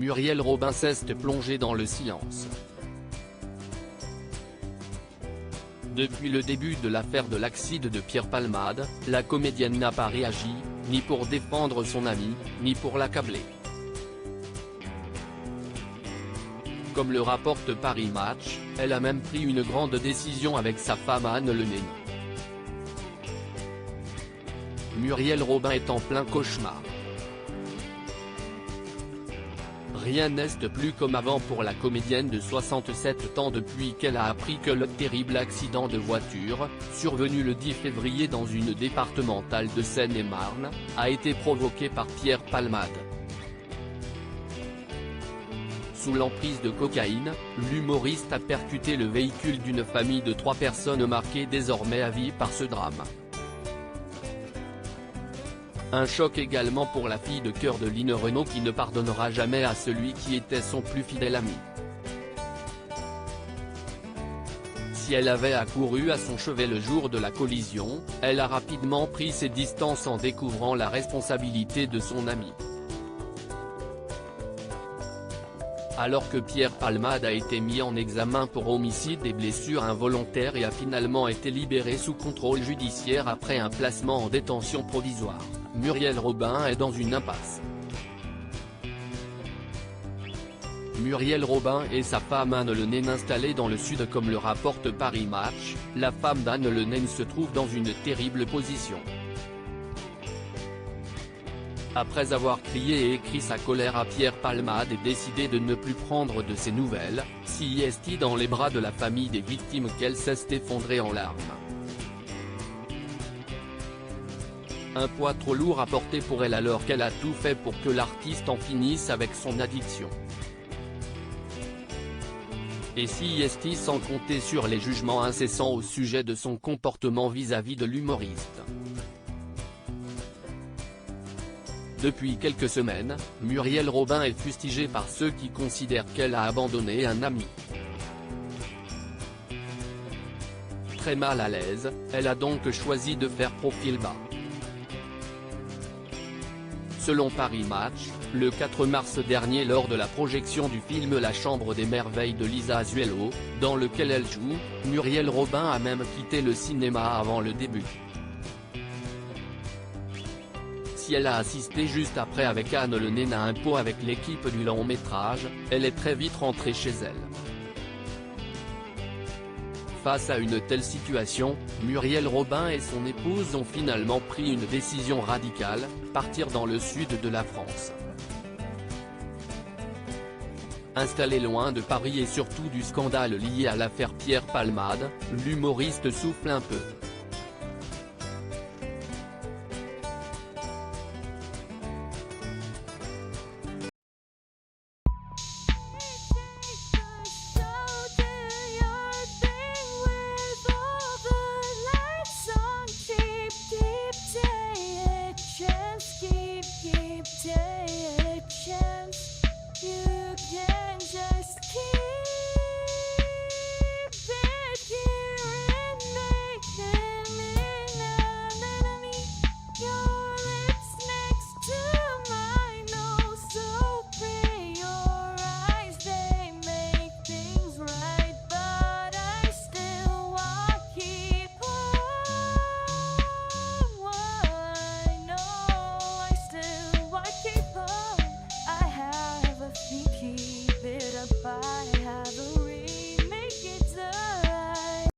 Muriel Robin s'est plongée dans le silence. Depuis le début de l'affaire de l'accident de Pierre Palmade, la comédienne n'a pas réagi, ni pour défendre son amie, ni pour l'accabler. Comme le rapporte Paris Match, elle a même pris une grande décision avec sa femme Anne Le Nen. Muriel Robin est en plein cauchemar. Rien n'est plus comme avant pour la comédienne de 67 ans depuis qu'elle a appris que le terrible accident de voiture, survenu le 10 février dans une départementale de Seine-et-Marne, a été provoqué par Pierre Palmade. Sous l'emprise de cocaïne, l'humoriste a percuté le véhicule d'une famille de 3 personnes marquées désormais à vie par ce drame. Un choc également pour la fille de cœur de Line Renaud qui ne pardonnera jamais à celui qui était son plus fidèle ami. Si elle avait accouru à son chevet le jour de la collision, elle a rapidement pris ses distances en découvrant la responsabilité de son ami. Alors que Pierre Palmade a été mis en examen pour homicide et blessures involontaires et a finalement été libéré sous contrôle judiciaire après un placement en détention provisoire, Muriel Robin est dans une impasse. Muriel Robin et sa femme Anne Le Nen installées dans le sud comme le rapporte Paris Match, la femme d'Anne Le Nen se trouve dans une terrible position. Après avoir crié et écrit sa colère à Pierre Palmade et décidé de ne plus prendre de ses nouvelles, s'est dans les bras de la famille des victimes qu'elle s'est effondrée en larmes. Un poids trop lourd à porter pour elle alors qu'elle a tout fait pour que l'artiste en finisse avec son addiction. Et s'est sans compter sur les jugements incessants au sujet de son comportement vis-à-vis de l'humoriste. Depuis quelques semaines, Muriel Robin est fustigée par ceux qui considèrent qu'elle a abandonné un ami. Très mal à l'aise, elle a donc choisi de faire profil bas. Selon Paris Match, le 4 mars dernier lors de la projection du film La Chambre des Merveilles de Lisa Azuelo, dans lequel elle joue, Muriel Robin a même quitté le cinéma avant le début. Si elle a assisté juste après avec Anne Le Nen à un pot avec l'équipe du long métrage, elle est très vite rentrée chez elle. Face à une telle situation, Muriel Robin et son épouse ont finalement pris une décision radicale, partir dans le sud de la France. Installée loin de Paris et surtout du scandale lié à l'affaire Pierre Palmade, l'humoriste souffle un peu.